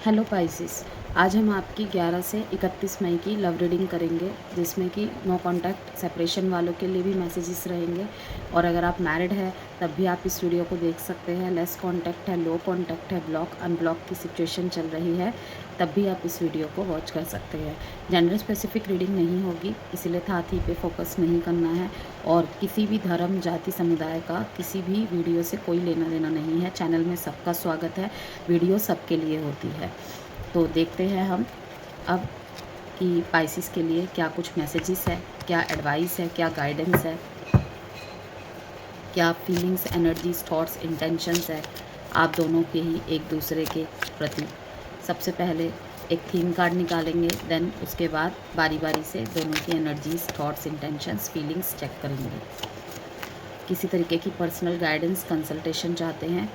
Hello Pisces. आज हम आपकी 11 से 31 मई की लव रीडिंग करेंगे, जिसमें कि नो कांटेक्ट सेपरेशन वालों के लिए भी मैसेजेस रहेंगे। और अगर आप मैरिड है तब भी आप इस वीडियो को देख सकते हैं। लेस कांटेक्ट है, लो कांटेक्ट है, ब्लॉक अनब्लॉक की सिचुएशन चल रही है, तब भी आप इस वीडियो को वॉच कर सकते हैं। जेंडर स्पेसिफिक रीडिंग नहीं होगी, इसीलिए था पे फोकस नहीं करना है। और किसी भी धर्म, जाति, समुदाय का किसी भी वीडियो से कोई लेना देना नहीं है। चैनल में सबका स्वागत है, वीडियो सबके लिए होती है। तो देखते हैं हम अब कि पाइसिस के लिए क्या कुछ मैसेजेस है, क्या एडवाइस है, क्या गाइडेंस है, क्या फीलिंग्स, एनर्जीज, थॉट्स, इंटेंशंस है आप दोनों के ही एक दूसरे के प्रति। सबसे पहले एक थीम कार्ड निकालेंगे, देन उसके बाद बारी बारी से दोनों की energies, thoughts, intentions, feelings check करेंगे। किसी तरीके की पर्सनल गाइडेंस, कंसल्टेशन चाहते हैं,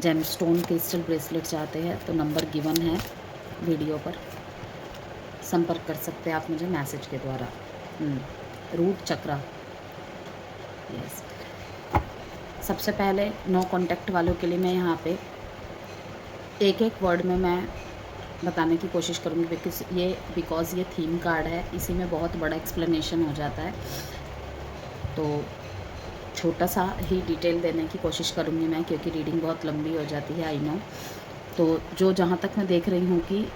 जेमस्टोन क्रिस्टल ब्रेसलेट चाहते हैं, तो नंबर गिवन है वीडियो पर, संपर्क कर सकते हैं आप मुझे मैसेज के द्वारा। रूट चक्रा, यस। सबसे पहले नो कांटेक्ट वालों के लिए मैं यहाँ पे एक एक वर्ड में मैं बताने की कोशिश करूँगी, बिकॉज़ ये थीम कार्ड है, इसी में बहुत बड़ा एक्सप्लेनेशन हो जाता है, तो छोटा सा ही डिटेल देने की कोशिश करूँगी मैं, क्योंकि रीडिंग बहुत लंबी हो जाती है, आई नो। तो जो जहाँ तक मैं देख रही हूँ कि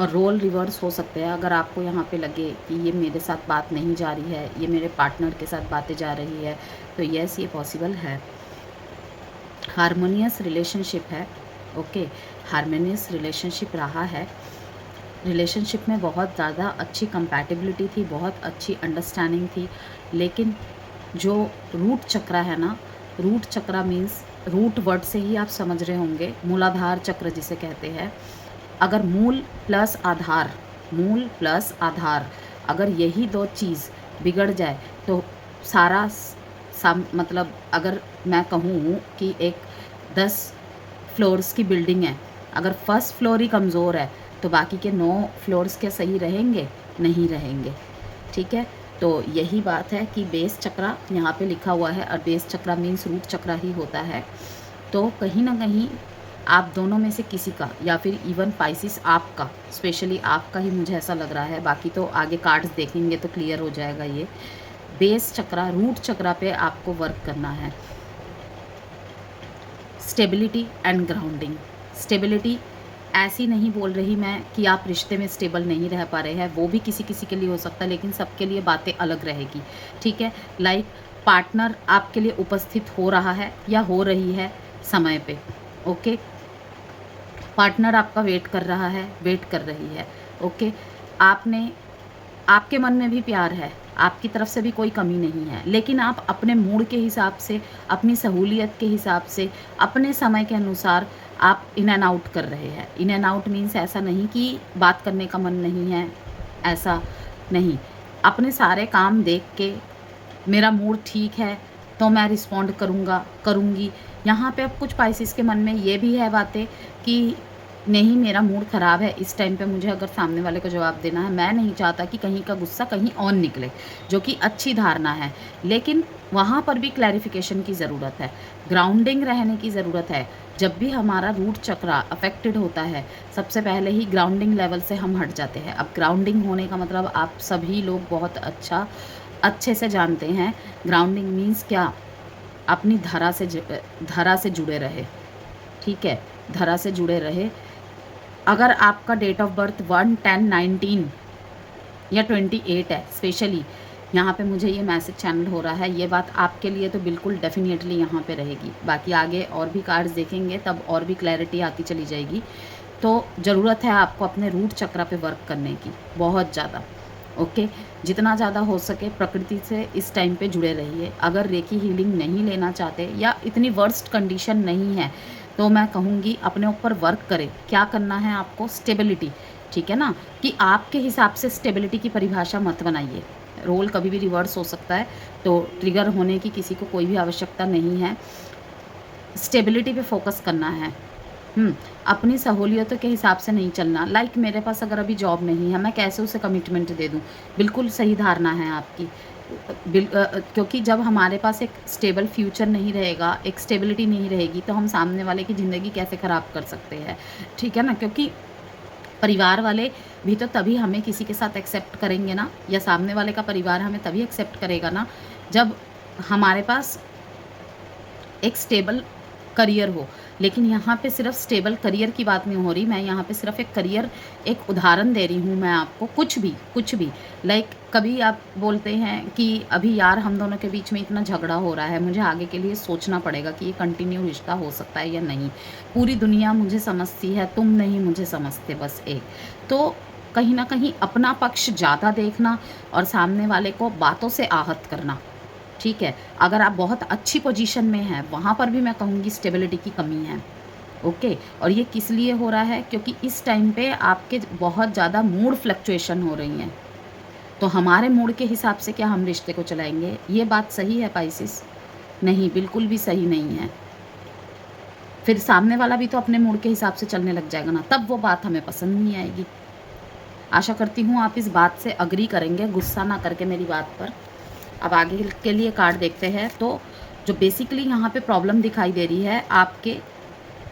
और रोल रिवर्स हो सकते हैं। अगर आपको यहाँ पे लगे कि ये मेरे साथ बात नहीं जा रही है, ये मेरे पार्टनर के साथ बातें जा रही है, तो यस, ये पॉसिबल है। हारमोनियस रिलेशनशिप है, ओके, हारमोनियस रिलेशनशिप रहा है। रिलेशनशिप में बहुत ज़्यादा अच्छी कंपैटिबिलिटी थी, बहुत अच्छी अंडरस्टैंडिंग थी, लेकिन जो रूट चक्रा है ना, रूट चक्रा मीन्स, रूट वर्ड से ही आप समझ रहे होंगे, मूलाधार चक्र जिसे कहते हैं। अगर मूल प्लस आधार, मूल प्लस आधार, अगर यही दो चीज़ बिगड़ जाए तो सारा मतलब अगर मैं कहूँ कि एक 10 फ्लोर्स की बिल्डिंग है, अगर फर्स्ट फ्लोर ही कमज़ोर है तो बाकी के 9 फ्लोर्स क्या सही रहेंगे? नहीं रहेंगे, ठीक है। तो यही बात है कि बेस चक्रा यहाँ पे लिखा हुआ है, और बेस चक्रा मीन्स रूट चक्रा ही होता है। तो कहीं ना कहीं आप दोनों में से किसी का, या फिर इवन पाइसिस आपका, स्पेशली आपका ही मुझे ऐसा लग रहा है, बाकी तो आगे कार्ड्स देखेंगे तो क्लियर हो जाएगा। ये बेस चक्रा, रूट चक्रा पे आपको वर्क करना है। Stability and grounding. स्टेबिलिटी ऐसी नहीं बोल रही मैं कि आप रिश्ते में स्टेबल नहीं रह पा रहे हैं, वो भी किसी किसी के लिए हो सकता है, लेकिन सबके लिए बातें अलग रहेगी, ठीक है। लाइक पार्टनर आपके लिए उपस्थित हो रहा है या हो रही है समय पे, ओके। पार्टनर आपका वेट कर रहा है, वेट कर रही है, ओके। आपने, आपके मन में भी प्यार है, आपकी तरफ से भी कोई कमी नहीं है, लेकिन आप अपने मूड के हिसाब से, अपनी सहूलियत के हिसाब से, अपने समय के अनुसार आप इन एंड आउट कर रहे हैं। इन एंड आउट मीन्स ऐसा नहीं कि बात करने का मन नहीं है, ऐसा नहीं। अपने सारे काम देख के मेरा मूड ठीक है तो मैं रिस्पॉन्ड करूँगा, करूँगी। यहाँ पे अब कुछ पाइसिस के मन में ये भी है बातें कि नहीं, मेरा मूड ख़राब है, इस टाइम पे मुझे अगर सामने वाले को जवाब देना है, मैं नहीं चाहता कि कहीं का गुस्सा कहीं और निकले, जो कि अच्छी धारणा है, लेकिन वहाँ पर भी क्लैरिफिकेशन की ज़रूरत है, ग्राउंडिंग रहने की ज़रूरत है। जब भी हमारा रूट चक्रा अफेक्टेड होता है, सबसे पहले ही ग्राउंडिंग लेवल से हम हट जाते हैं। अब ग्राउंडिंग होने का मतलब आप सभी लोग बहुत अच्छे से जानते हैं। ग्राउंडिंग मीन्स क्या? अपनी धरा से जुड़े रहे, ठीक है, धरा से जुड़े रहे। अगर आपका डेट ऑफ बर्थ 1/10/19 या 28 है, स्पेशली यहाँ पे मुझे ये मैसेज चैनल हो रहा है, ये बात आपके लिए तो बिल्कुल डेफिनेटली यहाँ पे रहेगी। बाकी आगे और भी कार्ड्स देखेंगे तब और भी क्लैरिटी आती चली जाएगी। तो ज़रूरत है आपको अपने रूट चक्रा पे वर्क करने की, बहुत ज़्यादा, ओके। जितना ज़्यादा हो सके प्रकृति से इस टाइम पे जुड़े रहिए। अगर रेकी हीलिंग नहीं लेना चाहते या इतनी वर्स्ट कंडीशन नहीं है, तो मैं कहूँगी अपने ऊपर वर्क करें। क्या करना है आपको? स्टेबिलिटी, ठीक है ना, कि आपके हिसाब से स्टेबिलिटी की परिभाषा मत बनाइए। रोल कभी भी रिवर्स हो सकता है, तो ट्रिगर होने की किसी को कोई भी आवश्यकता नहीं है। स्टेबिलिटी पे फोकस करना है। अपनी सहूलियतों के हिसाब से नहीं चलना। लाइक मेरे पास अगर अभी जॉब नहीं है, मैं कैसे उसे कमिटमेंट दे दूँ? बिल्कुल सही धारणा है आपकी। क्योंकि जब हमारे पास एक स्टेबल फ्यूचर नहीं रहेगा, एक स्टेबिलिटी नहीं रहेगी, तो हम सामने वाले की ज़िंदगी कैसे ख़राब कर सकते हैं, ठीक है ना? क्योंकि परिवार वाले भी तो तभी हमें किसी के साथ एक्सेप्ट करेंगे ना, या सामने वाले का परिवार हमें तभी एक्सेप्ट करेगा ना, जब हमारे पास एक स्टेबल करियर हो। लेकिन यहाँ पे सिर्फ स्टेबल करियर की बात नहीं हो रही, मैं यहाँ पे सिर्फ एक करियर, एक उदाहरण दे रही हूँ मैं आपको। कुछ भी लाइक कभी आप बोलते हैं कि अभी यार हम दोनों के बीच में इतना झगड़ा हो रहा है, मुझे आगे के लिए सोचना पड़ेगा कि ये कंटिन्यू रिश्ता हो सकता है या नहीं। पूरी दुनिया मुझे समझती है, तुम नहीं मुझे समझते बस एक। तो कहीं न कहीं अपना पक्ष ज़्यादा देखना और सामने वाले को बातों से आहत करना, ठीक है? अगर आप बहुत अच्छी पोजीशन में हैं, वहाँ पर भी मैं कहूँगी स्टेबिलिटी की कमी है, ओके? और ये किस लिए हो रहा है? क्योंकि इस टाइम पे आपके बहुत ज़्यादा मूड फ्लक्चुएशन हो रही हैं। तो हमारे मूड के हिसाब से क्या हम रिश्ते को चलाएँगे? ये बात सही है पाइसेस? नहीं, बिल्कुल भी सही नहीं है। फिर सामने वाला भी तो अपने मूड के हिसाब से चलने लग जाएगा ना, तब वो बात हमें पसंद नहीं आएगी। आशा करती हूँ आप इस बात से एग्री करेंगे, गुस्सा ना करके मेरी बात पर। अब आगे के लिए कार्ड देखते हैं। तो जो बेसिकली यहाँ पे प्रॉब्लम दिखाई दे रही है आपके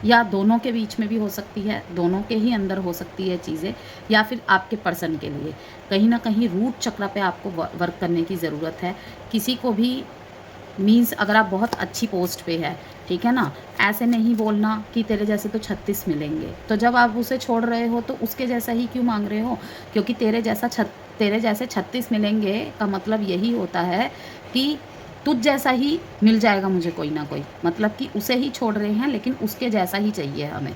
या दोनों के बीच में भी हो सकती है, दोनों के ही अंदर हो सकती है चीज़ें, या फिर आपके पर्सन के लिए कहीं ना कहीं रूट चक्र पे आपको वर्क करने की ज़रूरत है। किसी को भी मीन्स अगर आप बहुत अच्छी पोस्ट पे है, ठीक है ना, ऐसे नहीं बोलना कि तेरे जैसे तो 36 मिलेंगे। तो जब आप उसे छोड़ रहे हो तो उसके जैसा ही क्यों मांग रहे हो? क्योंकि तेरे जैसे 36 मिलेंगे का मतलब यही होता है कि तुझ जैसा ही मिल जाएगा मुझे कोई ना कोई, मतलब कि उसे ही छोड़ रहे हैं लेकिन उसके जैसा ही चाहिए हमें।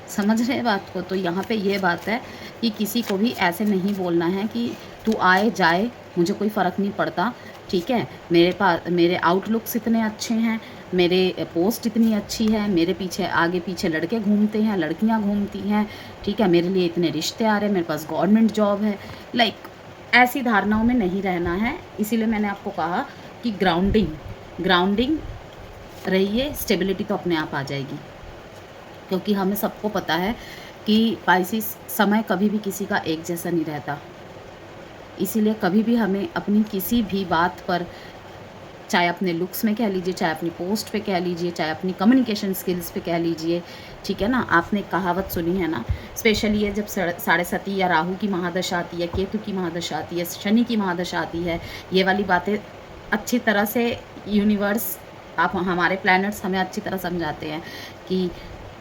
समझ रहे हैं बात को? तो यहाँ पे ये बात है कि किसी को भी ऐसे नहीं बोलना है कि तू आए जाए मुझे कोई फ़र्क नहीं पड़ता, ठीक है? मेरे आउटलुक्स इतने अच्छे हैं, मेरे पोस्ट इतनी अच्छी है, मेरे पीछे आगे पीछे लड़के घूमते हैं, लड़कियाँ घूमती हैं, ठीक है? मेरे लिए इतने रिश्ते आ रहे हैं, मेरे पास गवर्नमेंट जॉब है। लाइक ऐसी धारणाओं में नहीं रहना है। इसीलिए मैंने आपको कहा कि ग्राउंडिंग रहिए, स्टेबिलिटी तो अपने आप आ जाएगी। क्योंकि हमें सबको पता है कि पाइसेस समय कभी भी किसी का एक जैसा नहीं रहता। इसीलिए कभी भी हमें अपनी किसी भी बात पर, चाहे अपने लुक्स में कह लीजिए, चाहे अपनी पोस्ट पे कह लीजिए, चाहे अपनी कम्युनिकेशन स्किल्स पे कह लीजिए, ठीक है ना? आपने कहावत सुनी है ना, स्पेशली ये जब 7.5 या राहु की महादशा आती है, केतु की महादशा आती है, शनि की महादशा आती है, ये वाली बातें अच्छी तरह से यूनिवर्स, आप हमारे प्लैनेट्स हमें अच्छी तरह समझाते हैं कि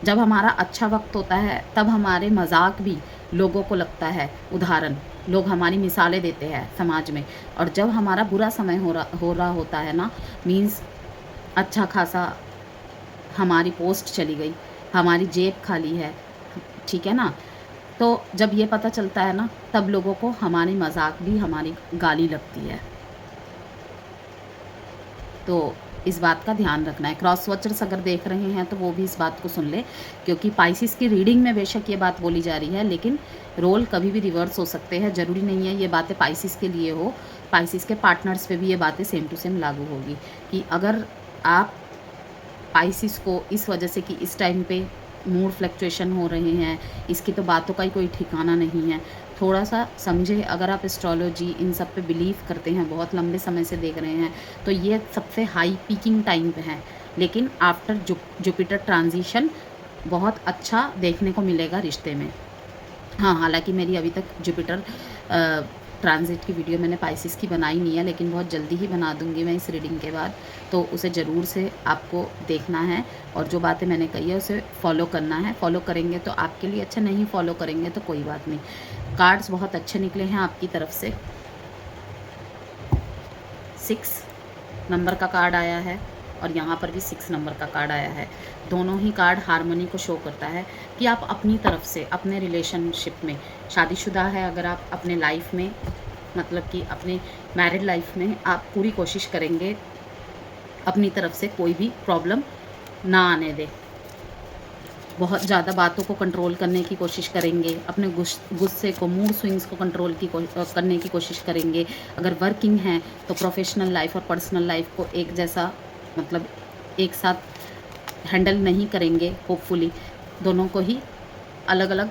जब हमारा अच्छा वक्त होता है तब हमारे मजाक भी लोगों को लगता है, उदाहरण लोग हमारी मिसालें देते हैं समाज में। और जब हमारा बुरा समय हो रहा होता है ना, मीन्स अच्छा खासा हमारी पोस्ट चली गई, हमारी जेब खाली है, ठीक है ना, तो जब ये पता चलता है ना, तब लोगों को हमारी मजाक भी, हमारी गाली लगती है। तो इस बात का ध्यान रखना है। क्रॉस वॉचर्स अगर देख रहे हैं तो वो भी इस बात को सुन ले, क्योंकि पाइसेस की रीडिंग में बेशक ये बात बोली जा रही है, लेकिन रोल कभी भी रिवर्स हो सकते हैं। ज़रूरी नहीं है ये बातें पाइसेस के लिए हो, पाइसेस के पार्टनर्स पे भी ये बातें सेम टू सेम लागू होगी। कि अगर आप पाइसेस को इस वजह से कि इस टाइम पे मूड फ्लक्चुएशन हो रहे हैं, इसकी तो बातों का ही कोई ठिकाना नहीं है, थोड़ा सा समझे। अगर आप एस्ट्रोलॉजी इन सब पे बिलीव करते हैं, बहुत लंबे समय से देख रहे हैं, तो ये सबसे हाई पीकिंग टाइम पे है। लेकिन आफ्टर जुपिटर ट्रांजिशन बहुत अच्छा देखने को मिलेगा रिश्ते में। हाँ, हालांकि मेरी अभी तक जुपिटर ट्रांजिट की वीडियो मैंने पाइसेस की बनाई नहीं है, लेकिन बहुत जल्दी ही बना दूंगी मैं इस रीडिंग के बाद। तो उसे ज़रूर से आपको देखना है और जो बातें मैंने कही है उसे फॉलो करना है। फॉलो करेंगे तो आपके लिए अच्छा, नहीं फॉलो करेंगे तो कोई बात नहीं। कार्ड्स बहुत अच्छे निकले हैं आपकी तरफ से। 6 नंबर का कार्ड आया है और यहाँ पर भी 6 नंबर का कार्ड आया है। दोनों ही कार्ड हार्मनी को शो करता है कि आप अपनी तरफ से अपने रिलेशनशिप में, शादीशुदा है अगर आप अपने लाइफ में, मतलब कि अपने मैरिड लाइफ में आप पूरी कोशिश करेंगे अपनी तरफ से कोई भी प्रॉब्लम ना आने दे। बहुत ज़्यादा बातों को कंट्रोल करने की कोशिश करेंगे, अपने गुस्से को, मूड स्विंग्स को कंट्रोल करने की कोशिश करेंगे। अगर वर्किंग हैं तो प्रोफेशनल लाइफ और पर्सनल लाइफ को एक जैसा, मतलब एक साथ हैंडल नहीं करेंगे। होपफुली दोनों को ही अलग अलग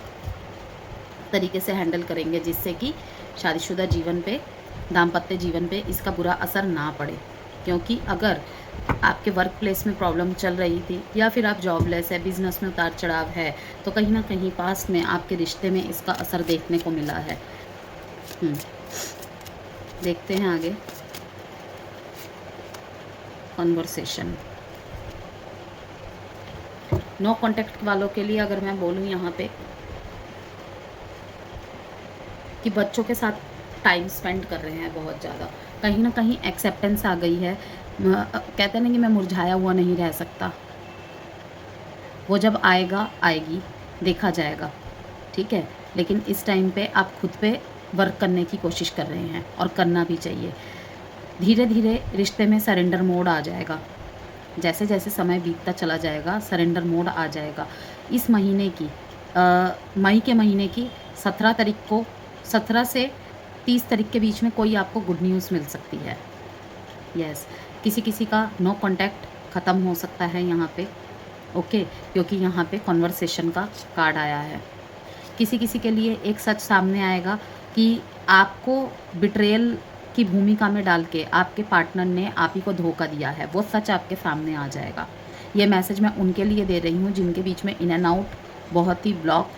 तरीके से हैंडल करेंगे, जिससे कि शादीशुदा जीवन पे दाम्पत्य जीवन पे इसका बुरा असर ना पड़े। क्योंकि अगर आपके वर्क प्लेस में प्रॉब्लम चल रही थी या फिर आप जॉबलेस है, बिजनेस में उतार चढ़ाव है, तो कहीं ना कहीं पास्ट में आपके रिश्ते में इसका असर देखने को मिला है। देखते हैं आगे कॉन्वर्सेशन। नो कॉन्टेक्ट वालों के लिए अगर मैं बोलूँ यहाँ पे कि बच्चों के साथ टाइम स्पेंड कर रहे हैं बहुत ज़्यादा, कहीं ना कहीं एक्सेप्टेंस आ गई है। कहते हैं ना कि मैं मुरझाया हुआ नहीं रह सकता, वो जब आएगा आएगी, देखा जाएगा, ठीक है। लेकिन इस टाइम पे आप खुद पे वर्क करने की कोशिश कर रहे हैं और करना भी चाहिए। धीरे धीरे रिश्ते में सरेंडर मोड आ जाएगा। जैसे जैसे समय बीतता चला जाएगा सरेंडर मोड आ जाएगा। इस महीने की मई के महीने की 17 तारीख को, 17 से 30 तारीख के बीच में कोई आपको गुड न्यूज़ मिल सकती है। यस, किसी किसी का नो कॉन्टैक्ट ख़त्म हो सकता है यहाँ पे, ओके, क्योंकि यहाँ पे कॉन्वर्सेशन का कार्ड आया है। किसी किसी के लिए एक सच सामने आएगा कि आपको बिट्रेयल की भूमिका में डाल के आपके पार्टनर ने आप ही को धोखा दिया है, वो सच आपके सामने आ जाएगा। ये मैसेज मैं उनके लिए दे रही हूँ जिनके बीच में इन एंड आउट, बहुत ही ब्लॉक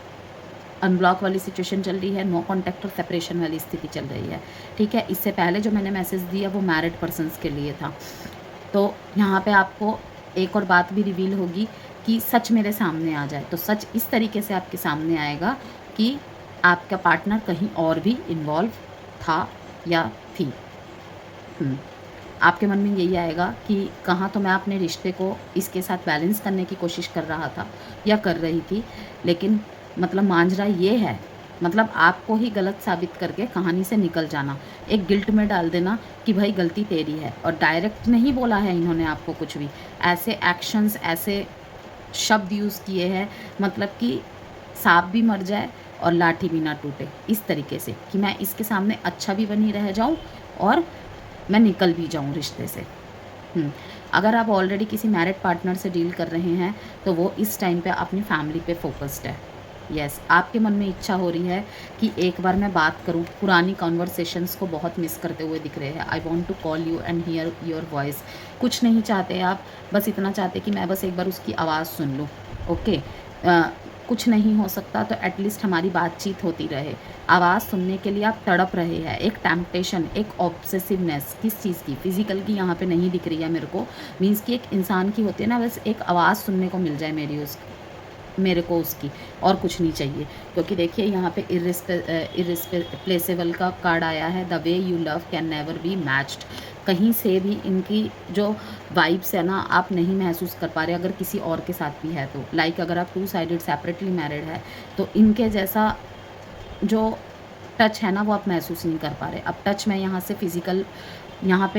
अनब्लॉक वाली सिचुएशन चल रही है, नो कॉन्टैक्ट और सेपरेशन वाली स्थिति चल रही है, ठीक है। इससे पहले जो मैंने मैसेज दिया वो मैरिड पर्सनस के लिए था। तो यहाँ पे आपको एक और बात भी रिवील होगी कि सच मेरे सामने आ जाए, तो सच इस तरीके से आपके सामने आएगा कि आपका पार्टनर कहीं और भी इन्वॉल्व था या थी। आपके मन में यही आएगा कि कहाँ तो मैं अपने रिश्ते को इसके साथ बैलेंस करने की कोशिश कर रहा था या कर रही थी, लेकिन मतलब मांझरा ये है, मतलब आपको ही गलत साबित करके कहानी से निकल जाना, एक गिल्ट में डाल देना कि भाई गलती तेरी है। और डायरेक्ट नहीं बोला है इन्होंने आपको कुछ भी, ऐसे एक्शंस, ऐसे शब्द यूज़ किए हैं, मतलब कि सांप भी मर जाए और लाठी भी ना टूटे, इस तरीके से कि मैं इसके सामने अच्छा भी बनी रह जाऊं और मैं निकल भी जाऊं रिश्ते से। अगर आप ऑलरेडी किसी मैरिड पार्टनर से डील कर रहे हैं तो वो इस टाइम पे अपनी फैमिली पे फोकस्ड है। यस, आपके मन में इच्छा हो रही है कि एक बार मैं बात करूं, पुरानी कॉन्वर्सेशंस को बहुत मिस करते हुए दिख रहे हैं। I want to call you and hear your voice. कुछ नहीं चाहते आप, बस इतना चाहते कि मैं बस एक बार उसकी आवाज़ सुन लूँ, ओके। कुछ नहीं हो सकता तो एटलीस्ट हमारी बातचीत होती रहे। आवाज़ सुनने के लिए आप तड़प रहे हैं, एक टेम्पटेशन, एक ऑब्सेसिवनेस, किस चीज़ की, फिजिकल की यहाँ पे नहीं दिख रही है मेरे को। मीन्स कि एक इंसान की होती है ना, बस एक आवाज़ सुनने को मिल जाए मेरे को उसकी, और कुछ नहीं चाहिए। क्योंकि देखिए यहाँ पे इर्रिप्लेसेबल का कार्ड आया है, the way you love can never be matched. कहीं से भी इनकी जो वाइब्स है ना, आप नहीं महसूस कर पा रहे अगर किसी और के साथ भी है तो। लाइक अगर आप 2 साइडेड सेपरेटली मैरिड है तो इनके जैसा जो टच है ना वो आप महसूस नहीं कर पा रहे। अब टच मैं यहाँ से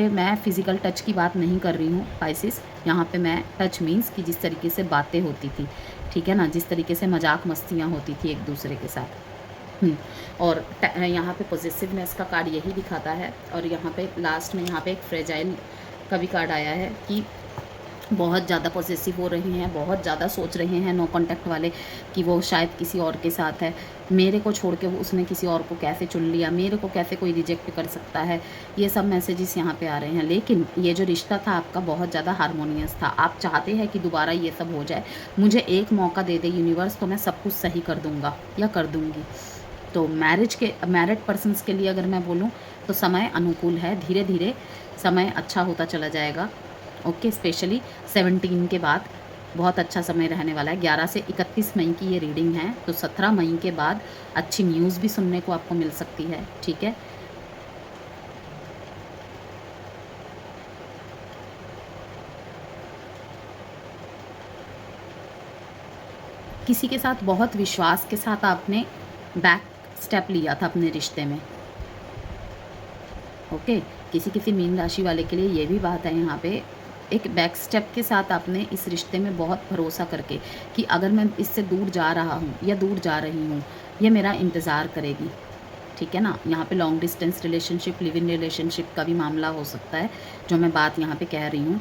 मैं फ़िज़िकल टच की बात नहीं कर रही हूँ पाइसेस। यहाँ पे मैं टच मीन्स कि जिस तरीके से बातें होती थी, ठीक है ना, जिस तरीके से मजाक मस्तियाँ होती थी एक दूसरे के साथ। और यहाँ पे पॉजिटिवनेस का कार्ड यही दिखाता है। और यहाँ पे लास्ट में यहाँ पे एक फ्रेजाइल का भी कार्ड आया है कि बहुत ज़्यादा पॉसेसिव हो रहे हैं, बहुत ज़्यादा सोच रहे हैं नो कॉन्टैक्ट वाले कि वो शायद किसी और के साथ है, मेरे को छोड़ के वो उसने किसी और को कैसे चुन लिया, मेरे को कैसे कोई रिजेक्ट कर सकता है। ये सब मैसेजेस यहाँ पे आ रहे हैं। लेकिन ये जो रिश्ता था आपका बहुत ज़्यादा हारमोनियस था। आप चाहते हैं कि दोबारा ये सब हो जाए, मुझे एक मौका दे दे यूनिवर्स तो मैं सब कुछ सही कर दूँगा या कर दूँगी। तो मैरिड पर्सनस के लिए अगर मैं बोलूँ तो समय अनुकूल है, धीरे धीरे समय अच्छा होता चला जाएगा, ओके। स्पेशली 17 के बाद बहुत अच्छा समय रहने वाला है। 11 से 31 मई की ये रीडिंग है, तो 17 मई के बाद अच्छी न्यूज़ भी सुनने को आपको मिल सकती है, ठीक है। किसी के साथ बहुत विश्वास के साथ आपने बैक स्टेप लिया था अपने रिश्ते में, ओके। किसी मीन राशि वाले के लिए ये भी बात है यहाँ पे, एक बैक स्टेप के साथ आपने इस रिश्ते में बहुत भरोसा करके कि अगर मैं इससे दूर जा रहा हूँ या दूर जा रही हूँ, ये मेरा इंतज़ार करेगी, ठीक है ना। यहाँ पे long distance relationship, live in relationship का भी मामला हो सकता है जो मैं बात यहाँ पे कह रही हूँ।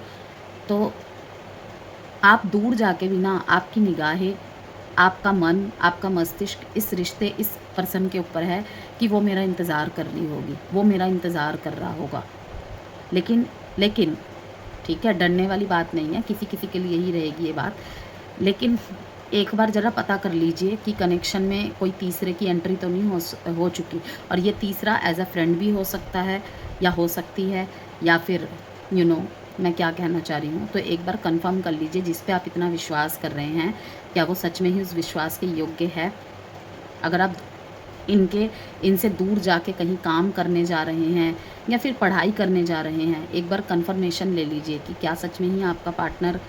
तो आप दूर जाके भी ना, आपकी निगाहें, आपका मन, आपका मस्तिष्क इस रिश्ते, इस पर्सन के ऊपर है कि वो मेरा इंतज़ार कर रही होगी, वो मेरा इंतज़ार कर रहा होगा। लेकिन लेकिन ठीक है, डरने वाली बात नहीं है, किसी किसी के लिए ही रहेगी ये बात। लेकिन एक बार ज़रा पता कर लीजिए कि कनेक्शन में कोई तीसरे की एंट्री तो नहीं हो चुकी, और ये तीसरा एज़ अ फ्रेंड भी हो सकता है या हो सकती है, या फिर मैं क्या कहना चाह रही हूँ। तो एक बार कंफर्म कर लीजिए जिस पे आप इतना विश्वास कर रहे हैं, क्या वो सच में ही उस विश्वास के योग्य है। अगर आप इनसे दूर जाके कहीं काम करने जा रहे हैं या फिर पढ़ाई करने जा रहे हैं, एक बार कंफर्मेशन ले लीजिए कि क्या सच में ही आपका पार्टनर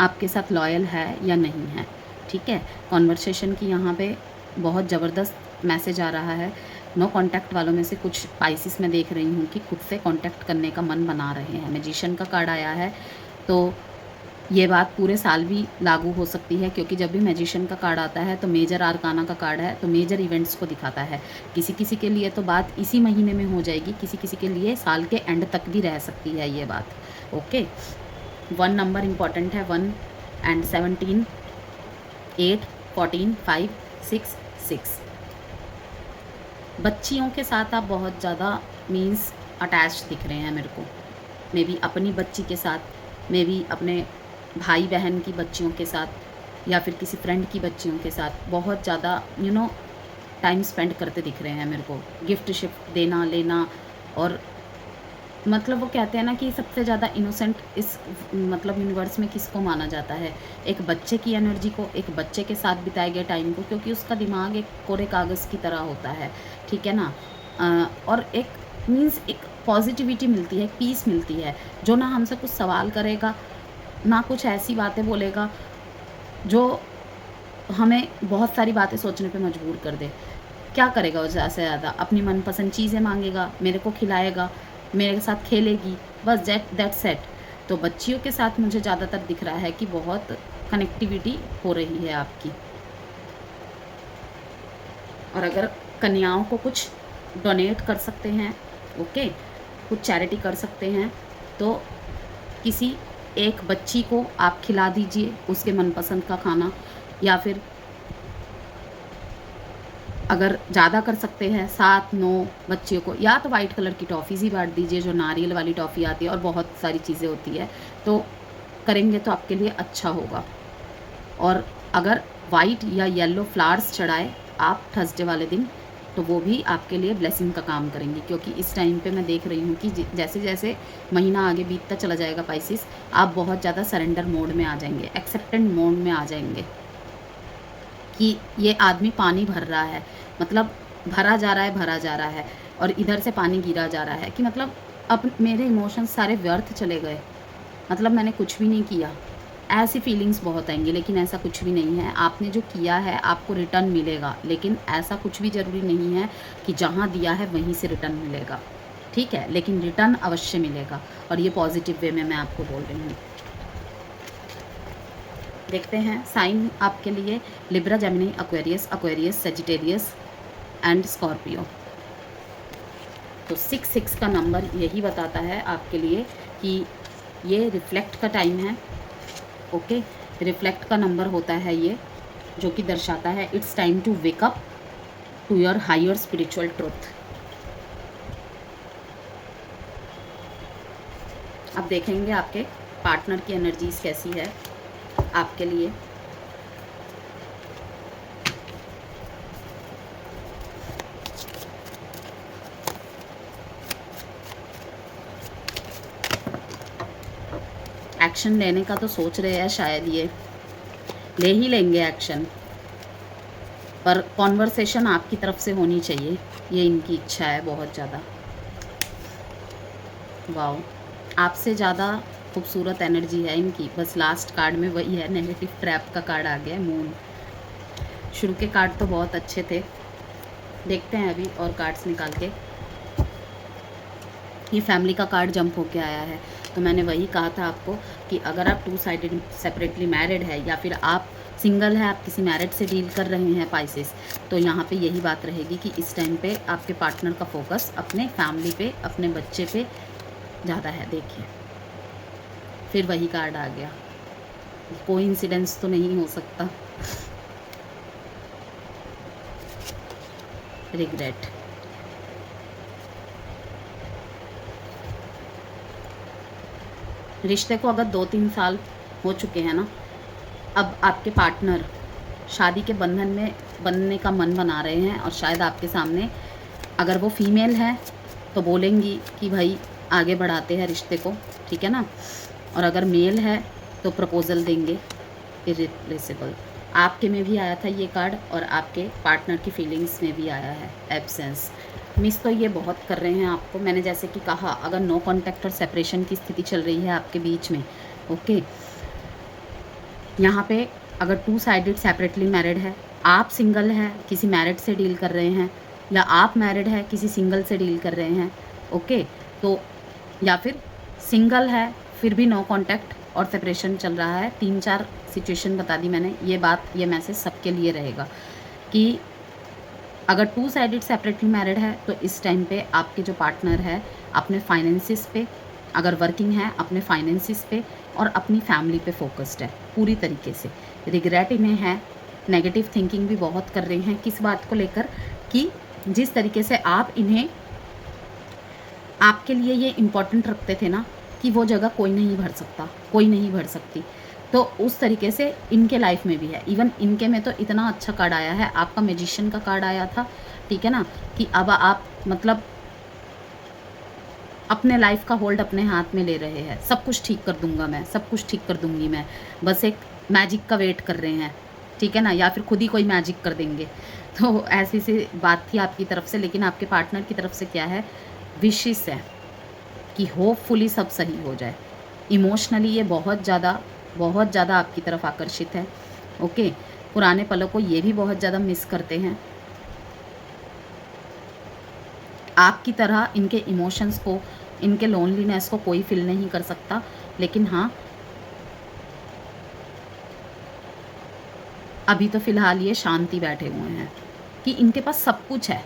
आपके साथ लॉयल है या नहीं है। ठीक है, कॉन्वर्सेशन की यहाँ पे बहुत ज़बरदस्त मैसेज आ रहा है। नो कांटेक्ट वालों में से कुछ पाइसिस मैं देख रही हूँ कि खुद से कांटेक्ट करने का मन बना रहे हैं। मैजिशियन का कार्ड आया है, तो ये बात पूरे साल भी लागू हो सकती है, क्योंकि जब भी मैजिशियन का कार्ड आता है तो मेजर आर्काना का कार्ड है, तो मेजर इवेंट्स को दिखाता है। किसी किसी के लिए तो बात इसी महीने में हो जाएगी, किसी किसी के लिए साल के एंड तक भी रह सकती है ये बात। ओके, 1 नंबर इम्पॉर्टेंट है, 1 एंड 17, 8, 14, 5, 6, 6। बच्चियों के साथ आप बहुत ज़्यादा मीन्स अटैच दिख रहे हैं मेरे को। मे बी अपनी बच्ची के साथ, मे बी अपने भाई बहन की बच्चियों के साथ, या फिर किसी फ्रेंड की बच्चियों के साथ बहुत ज़्यादा टाइम स्पेंड करते दिख रहे हैं मेरे को। गिफ्ट शिफ्ट देना लेना, और मतलब वो कहते हैं ना कि सबसे ज़्यादा इनोसेंट इस मतलब यूनिवर्स में किसको माना जाता है, एक बच्चे की एनर्जी को, एक बच्चे के साथ बिताए गए टाइम को, क्योंकि उसका दिमाग एक कोरे कागज़ की तरह होता है। ठीक है ना। और एक मीन्स एक पॉजिटिविटी मिलती है, एक पीस मिलती है, जो ना हमसे कुछ सवाल करेगा, ना कुछ ऐसी बातें बोलेगा जो हमें बहुत सारी बातें सोचने पे मजबूर कर दे। क्या करेगा वो ज़्यादा से ज़्यादा? अपनी मनपसंद चीज़ें माँगेगा, मेरे को खिलाएगा, मेरे साथ खेलेगी, बस दैट्स इट। तो बच्चियों के साथ मुझे ज़्यादातर दिख रहा है कि बहुत कनेक्टिविटी हो रही है आपकी। और अगर कन्याओं को कुछ डोनेट कर सकते हैं, ओके, कुछ चैरिटी कर सकते हैं, तो किसी एक बच्ची को आप खिला दीजिए उसके मनपसंद का खाना, या फिर अगर ज़्यादा कर सकते हैं 7-9 बच्चियों को, या तो वाइट कलर की टॉफ़ीज़ ही बांट दीजिए, जो नारियल वाली टॉफ़ी आती है, और बहुत सारी चीज़ें होती है, तो करेंगे तो आपके लिए अच्छा होगा। और अगर वाइट या येलो फ्लावर्स चढ़ाए आप थर्सडे वाले दिन, तो वो भी आपके लिए ब्लेसिंग का काम करेंगी, क्योंकि इस टाइम पे मैं देख रही हूँ कि जैसे जैसे महीना आगे बीतता चला जाएगा पाइसिस, आप बहुत ज़्यादा सरेंडर मोड में आ जाएंगे, एक्सेप्टेंट मोड में आ जाएंगे कि ये आदमी पानी भर रहा है, मतलब भरा जा रहा है, और इधर से पानी गिरा जा रहा है, कि मतलब अब मेरे इमोशंस सारे व्यर्थ चले गए, मतलब मैंने कुछ भी नहीं किया। ऐसी फीलिंग्स बहुत आएंगी, लेकिन ऐसा कुछ भी नहीं है। आपने जो किया है आपको रिटर्न मिलेगा, लेकिन ऐसा कुछ भी ज़रूरी नहीं है कि जहाँ दिया है वहीं से रिटर्न मिलेगा। ठीक है, लेकिन रिटर्न अवश्य मिलेगा, और ये पॉजिटिव वे में मैं आपको बोल रही हूँ। देखते हैं साइन आपके लिए, Libra, Gemini, Aquarius, Sagittarius and Scorpio. तो 6 का नंबर यही बताता है आपके लिए कि ये रिफ्लेक्ट का टाइम है। ओके, रिफ्लेक्ट का नंबर होता है ये, जो कि दर्शाता है it's time to wake up to your higher spiritual truth. अब देखेंगे आपके पार्टनर की एनर्जीज कैसी है आपके लिए। एक्शन लेने का तो सोच रहे हैं शायद, ये ले ही लेंगे एक्शन, पर कॉन्वर्सेशन आपकी तरफ से होनी चाहिए, ये इनकी इच्छा है बहुत ज़्यादा। वाओ, आपसे ज़्यादा खूबसूरत एनर्जी है इनकी, बस लास्ट कार्ड में वही है, नेगेटिव ट्रैप का कार्ड आ गया, मून। शुरू के कार्ड तो बहुत अच्छे थे, देखते हैं अभी और कार्ड्स निकाल के। ये फैमिली का कार्ड जंप होके आया है, तो मैंने वही कहा था आपको कि अगर आप 2 साइडेड सेपरेटली मैरिड है, या फिर आप सिंगल है, आप किसी मैरिड से डील कर रहे हैं पाइसेस, तो यहाँ पे यही बात रहेगी कि इस टाइम पे आपके पार्टनर का फोकस अपने फैमिली पे, अपने बच्चे पे ज़्यादा है। देखिए फिर वही कार्ड आ गया, कोइंसिडेंस तो नहीं हो सकता। रिग्रेट। रिश्ते को अगर 2-3 साल हो चुके हैं ना, अब आपके पार्टनर शादी के बंधन में बनने का मन बना रहे हैं, और शायद आपके सामने अगर वो फीमेल है तो बोलेंगी कि भाई आगे बढ़ाते हैं रिश्ते को, ठीक है ना, और अगर मेल है तो प्रपोज़ल देंगे इरिप्लेसेबल। आपके में भी आया था ये कार्ड, और आपके पार्टनर की फीलिंग्स में भी आया है एब्सेंस। मिस तो ये बहुत कर रहे हैं आपको। मैंने जैसे कि कहा, अगर नो कॉन्टैक्ट और सेपरेशन की स्थिति चल रही है आपके बीच में, ओके, यहाँ पे अगर 2 साइडेड सेपरेटली मैरिड है, आप सिंगल हैं किसी मैरिड से डील कर रहे हैं, या आप मैरिड है किसी सिंगल से डील कर रहे हैं, ओके, तो या फिर सिंगल है फिर भी नो कॉन्टैक्ट और सेपरेशन चल रहा है। 3-4 सिचुएशन बता दी मैंने। ये मैसेज सबके लिए रहेगा कि अगर 2 साइडेड सेपरेटली मैरिड है तो इस टाइम पे आपके जो पार्टनर है अपने फाइनेंसिस पे, अगर वर्किंग है अपने फाइनेंसिस पे और अपनी फैमिली पे फोकस्ड है पूरी तरीके से। रिग्रेट इन्हें है, नेगेटिव थिंकिंग भी बहुत कर रहे हैं किस बात को लेकर कि जिस तरीके से आप इन्हें आपके लिए ये इम्पोर्टेंट रखते थे ना कि वो जगह कोई नहीं भर सकता, कोई नहीं भर सकती, तो उस तरीके से इनके लाइफ में भी है। इवन इनके में तो इतना अच्छा कार्ड आया है, आपका मैजिशियन का कार्ड आया था, ठीक है ना, कि अब आप मतलब अपने लाइफ का होल्ड अपने हाथ में ले रहे हैं। सब कुछ ठीक कर दूंगा मैं, सब कुछ ठीक कर दूंगी मैं, बस एक मैजिक का वेट कर रहे हैं, ठीक है ना, या फिर खुद ही कोई मैजिक कर देंगे। तो ऐसी सी बात थी आपकी तरफ से, लेकिन आपके पार्टनर की तरफ से क्या है, विशेस है कि होपफुली सब सही हो जाए। इमोशनली ये बहुत ज़्यादा आपकी तरफ आकर्षित है, ओके। पुराने पलों को ये भी बहुत ज़्यादा मिस करते हैं। आपकी तरह इनके इमोशंस को, इनके लोनलीनेस को कोई फील नहीं कर सकता, लेकिन हाँ, अभी तो फ़िलहाल ये शांति बैठे हुए हैं कि इनके पास सब कुछ है,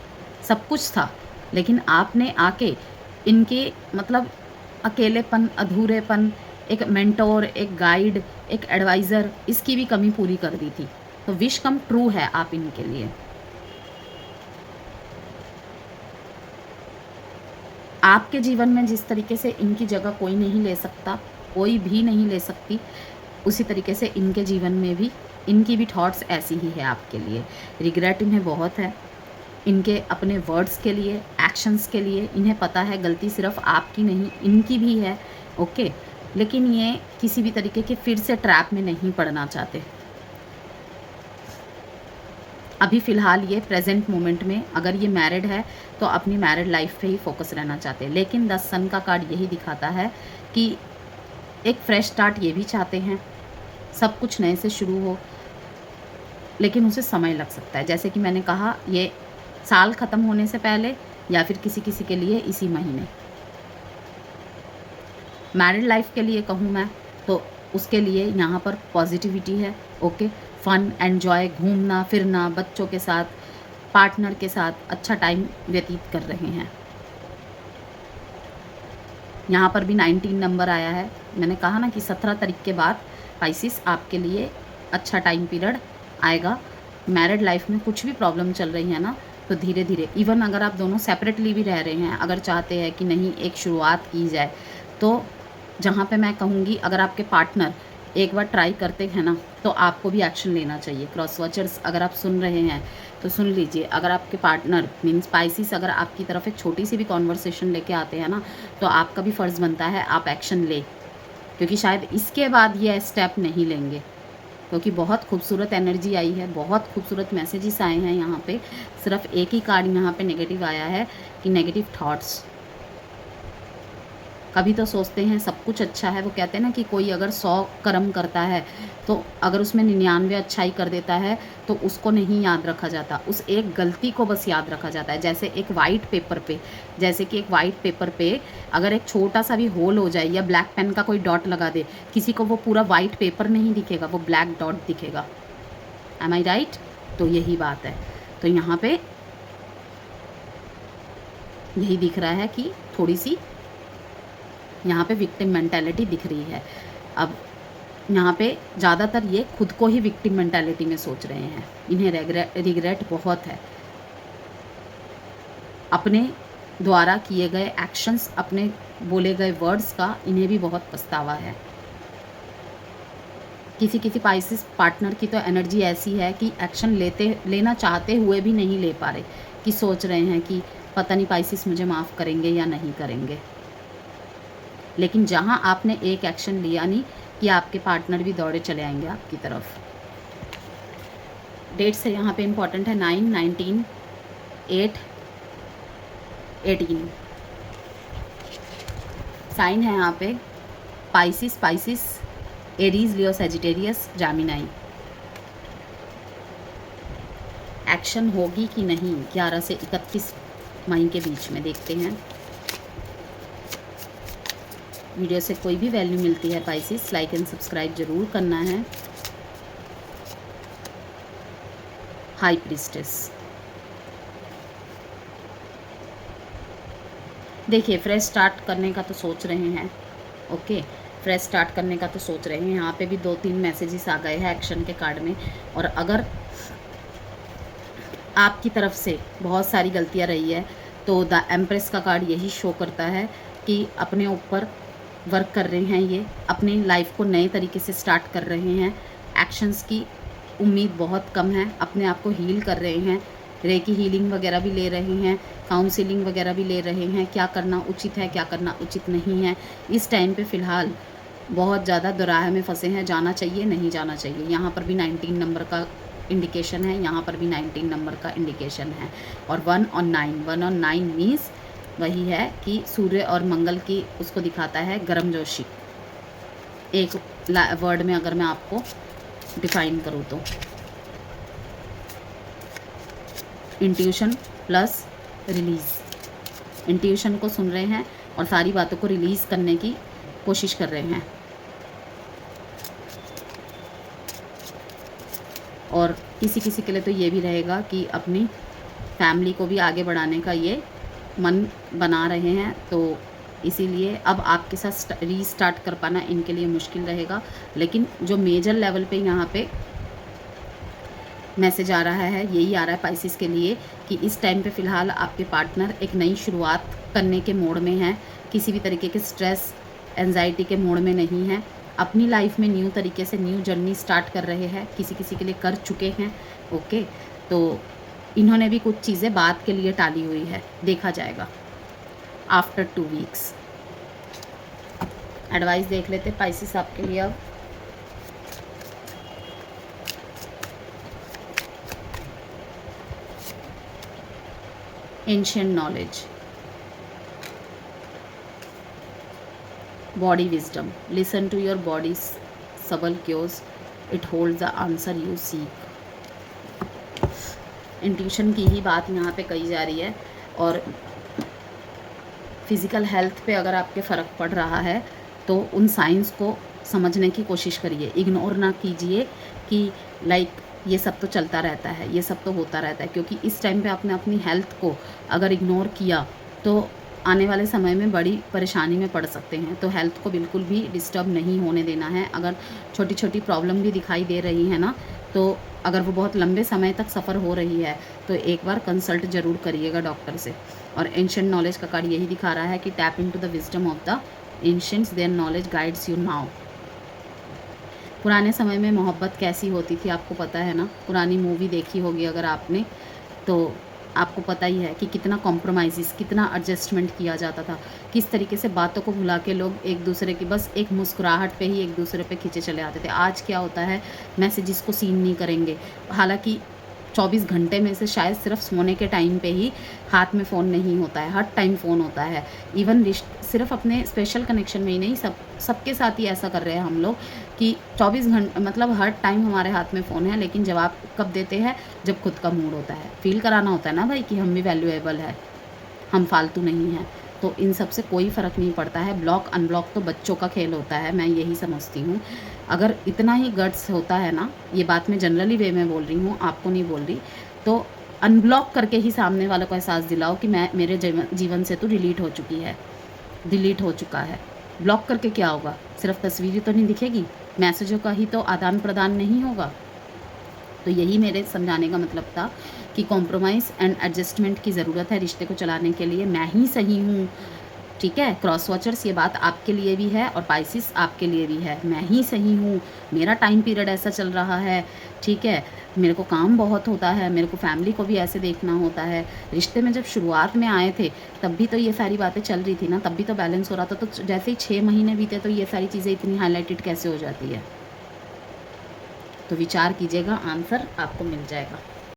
सब कुछ था, लेकिन आपने आके इनके मतलब अकेलेपन, अधूरेपन, एक मेंटोर, एक गाइड, एक एडवाइज़र, इसकी भी कमी पूरी कर दी थी। तो विश कम ट्रू है आप इनके लिए। आपके जीवन में जिस तरीके से इनकी जगह कोई नहीं ले सकता, कोई भी नहीं ले सकती, उसी तरीके से इनके जीवन में भी इनकी भी थॉट्स ऐसी ही है आपके लिए। रिग्रेट इन्हें बहुत है इनके अपने वर्ड्स के लिए, एक्शंस के लिए। इन्हें पता है गलती सिर्फ आपकी नहीं, इनकी भी है, ओके, लेकिन ये किसी भी तरीके के फिर से ट्रैप में नहीं पड़ना चाहते। अभी फ़िलहाल ये प्रेजेंट मोमेंट में अगर ये मैरिड है तो अपनी मैरिड लाइफ पे ही फोकस रहना चाहते हैं। लेकिन द सन का कार्ड यही दिखाता है कि एक फ्रेश स्टार्ट ये भी चाहते हैं, सब कुछ नए से शुरू हो, लेकिन उसे समय लग सकता है। जैसे कि मैंने कहा, ये साल ख़त्म होने से पहले या फिर किसी किसी के लिए इसी महीने। मैरिड लाइफ के लिए कहूँ मैं तो उसके लिए यहाँ पर पॉजिटिविटी है, ओके, फन, एन्जॉय, घूमना फिरना, बच्चों के साथ, पार्टनर के साथ अच्छा टाइम व्यतीत कर रहे हैं। यहाँ पर भी 19 नंबर आया है। मैंने कहा ना कि 17 तारीख के बाद स्पाइसिस आपके लिए अच्छा टाइम पीरियड आएगा। मैरिड लाइफ में कुछ भी प्रॉब्लम चल रही है ना, तो धीरे धीरे, इवन अगर आप दोनों सेपरेटली भी रह रहे हैं, अगर चाहते हैं कि नहीं एक शुरुआत की जाए, तो जहाँ पे मैं कहूँगी अगर आपके पार्टनर एक बार ट्राई करते हैं ना, तो आपको भी एक्शन लेना चाहिए। क्रॉस वॉचर्स अगर आप सुन रहे हैं तो सुन लीजिए, अगर आपके पार्टनर मीन स्पाइसिस अगर आपकी तरफ एक छोटी सी भी कॉन्वर्सेशन लेके आते हैं ना, तो आपका भी फ़र्ज़ बनता है आप एक्शन ले, क्योंकि शायद इसके बाद ये स्टेप नहीं लेंगे, क्योंकि बहुत खूबसूरत एनर्जी आई है, बहुत खूबसूरत मैसेजेस आए हैं। यहाँ पे सिर्फ एक ही कार्ड यहाँ पे नेगेटिव आया है कि नेगेटिव थॉट्स। कभी तो सोचते हैं सब कुछ अच्छा है, वो कहते हैं ना कि कोई अगर 100 कर्म करता है तो अगर उसमें 99 अच्छाई कर देता है तो उसको नहीं याद रखा जाता, उस एक गलती को बस याद रखा जाता है। जैसे एक वाइट पेपर पे, जैसे कि एक वाइट पेपर पे अगर एक छोटा सा भी होल हो जाए या ब्लैक पेन का कोई डॉट लगा दे, किसी को वो पूरा वाइट पेपर नहीं दिखेगा, वो ब्लैक डॉट दिखेगा। एम आई राइट? तो यही बात है। तो यहाँ पे यही दिख रहा है कि थोड़ी सी यहाँ पे विक्टिम मेंटालिटी दिख रही है। अब यहाँ पे ज़्यादातर ये खुद को ही विक्टिम मेंटालिटी में सोच रहे हैं, इन्हें रिग्रेट बहुत है। अपने द्वारा किए गए एक्शंस, अपने बोले गए वर्ड्स का इन्हें भी बहुत पछतावा है। किसी किसी पाइसेस पार्टनर की तो एनर्जी ऐसी है कि एक्शन लेना चाहते हुए भी नहीं ले पा रहे, कि सोच रहे हैं कि पता नहीं पाइसेस मुझे माफ़ करेंगे या नहीं करेंगे। लेकिन जहां आपने एक एक्शन लिया नहीं कि आपके पार्टनर भी दौड़े चले आएंगे आपकी तरफ। डेट से यहाँ पे इम्पॉर्टेंट है 9, 19, 8, 18। साइन है यहाँ पे पाइसिस, एरीज, लियो, सेजिटेरियस, जामिनाई। एक्शन होगी कि नहीं 11 से 31 मई के बीच में, देखते हैं। वीडियो से कोई भी वैल्यू मिलती है पाइसिस, लाइक एंड सब्सक्राइब जरूर करना है। हाई प्रीस्टेस, देखिए फ्रेश स्टार्ट करने का तो सोच रहे हैं, ओके, फ्रेश स्टार्ट करने का तो सोच रहे हैं। यहाँ पे भी 2-3 मैसेजेस आ गए हैं एक्शन के कार्ड में। और अगर आपकी तरफ से बहुत सारी गलतियाँ रही है तो द एम्प्रेस का कार्ड यही शो करता है कि अपने ऊपर वर्क कर रहे हैं, ये अपनी लाइफ को नए तरीके से स्टार्ट कर रहे हैं। एक्शंस की उम्मीद बहुत कम है, अपने आप को हील कर रहे हैं, रेकी हीलिंग वगैरह भी ले रहे हैं, काउंसलिंग वगैरह भी ले रहे हैं। क्या करना उचित है, क्या करना उचित नहीं है, इस टाइम पे फ़िलहाल बहुत ज़्यादा दोराहे में फंसे हैं। जाना चाहिए, नहीं जाना चाहिए। यहाँ पर भी 19 नंबर का इंडिकेशन है, यहाँ पर भी 19 नंबर का इंडिकेशन है। और 1 और 9 मीन्स वही है कि सूर्य और मंगल की उसको दिखाता है गर्मजोशी। एक वर्ड में अगर मैं आपको डिफाइन करूँ तो इंट्यूशन प्लस रिलीज़। इंट्यूशन को सुन रहे हैं और सारी बातों को रिलीज़ करने की कोशिश कर रहे हैं। और किसी किसी के लिए तो ये भी रहेगा कि अपनी फैमिली को भी आगे बढ़ाने का ये मन बना रहे हैं, तो इसीलिए अब आपके साथ रीस्टार्ट कर पाना इनके लिए मुश्किल रहेगा। लेकिन जो मेजर लेवल पे यहाँ पे मैसेज आ रहा है, यही आ रहा है पाइसिस के लिए कि इस टाइम पे फ़िलहाल आपके पार्टनर एक नई शुरुआत करने के मोड में हैं। किसी भी तरीके के स्ट्रेस एंजाइटी के मोड में नहीं है। अपनी लाइफ में न्यू तरीके से न्यू जर्नी स्टार्ट कर रहे हैं, किसी किसी के लिए कर चुके हैं, ओके। तो इन्होंने भी कुछ चीज़ें बात के लिए टाली हुई है, देखा जाएगा आफ्टर 2 वीक्स। एडवाइस देख लेते पाइसिस आपके लिए अब। Ancient knowledge, body wisdom, listen to your body subtle cues, it holds the answer you seek. Intuition की ही बात यहाँ पे कही जा रही है। और फिज़िकल हेल्थ पे अगर आपके फ़र्क पड़ रहा है तो उन साइंस को समझने की कोशिश करिए, इग्नोर ना कीजिए कि लाइक ये सब तो चलता रहता है, ये सब तो होता रहता है। क्योंकि इस टाइम पे आपने अपनी हेल्थ को अगर इग्नोर किया तो आने वाले समय में बड़ी परेशानी में पड़ सकते हैं। तो हेल्थ को बिल्कुल भी डिस्टर्ब नहीं होने देना है। अगर छोटी छोटी प्रॉब्लम भी दिखाई दे रही है ना, तो अगर वो बहुत लंबे समय तक सफ़र हो रही है तो एक बार कंसल्ट ज़रूर करिएगा डॉक्टर से। और एंशिएंट नॉलेज का कार्ड यही दिखा रहा है कि tap into the wisdom of the ancients, their knowledge guides you now. पुराने समय में मोहब्बत कैसी होती थी आपको पता है ना, पुरानी मूवी देखी होगी अगर आपने, तो आपको पता ही है कि कितना कॉम्प्रोमाइज़, कितना एडजस्टमेंट किया जाता था, किस तरीके से बातों को भुला के लोग एक दूसरे की बस एक मुस्कुराहट पे ही एक दूसरे पे खींचे चले आते थे। आज क्या होता है, मैसेजेस को सीन नहीं करेंगे, हालांकि 24 घंटे में से शायद सिर्फ सोने के टाइम पे ही हाथ में फ़ोन नहीं होता है, हर टाइम फ़ोन होता है। इवन सिर्फ अपने स्पेशल कनेक्शन में ही नहीं, सबके साथ ही ऐसा कर रहे हैं हम लोग कि 24 घंटे मतलब हर टाइम हमारे हाथ में फ़ोन है। लेकिन जवाब कब देते हैं, जब खुद का मूड होता है, फील कराना होता है ना भाई कि हम भी वैल्यूएबल है, हम फालतू नहीं हैं। तो इन सब से कोई फ़र्क नहीं पड़ता है। ब्लॉक अनब्लॉक तो बच्चों का खेल होता है, मैं यही समझती हूँ। अगर इतना ही गट्स होता है ना, ये बात मैं जनरली वे में बोल रही हूँ, आपको नहीं बोल रही, तो अनब्लॉक करके ही सामने वालों को एहसास दिलाओ कि मैं मेरे जीवन से तो डिलीट हो चुकी है, डिलीट हो चुका है। ब्लॉक करके क्या होगा, सिर्फ तस्वीरें तो नहीं दिखेगी, मैसेजों का ही तो आदान प्रदान नहीं होगा। तो यही मेरे समझाने का मतलब था कि कॉम्प्रोमाइज़ एंड एडजस्टमेंट की ज़रूरत है रिश्ते को चलाने के लिए। मैं ही सही हूँ, ठीक है? क्रॉस वॉचर्स ये बात आपके लिए भी है और पाइसेस आपके लिए भी है। मैं ही सही हूँ, मेरा टाइम पीरियड ऐसा चल रहा है, ठीक है? मेरे को काम बहुत होता है, मेरे को फैमिली को भी ऐसे देखना होता है। रिश्ते में जब शुरुआत में आए थे, तब भी तो ये सारी बातें चल रही थी ना, तब भी तो बैलेंस हो रहा था। तो जैसे ही 6 महीने बीते तो ये सारी चीज़ें इतनी हाइलाइटेड कैसे हो जाती है? तो विचार कीजिएगा, आंसर आपको मिल जाएगा।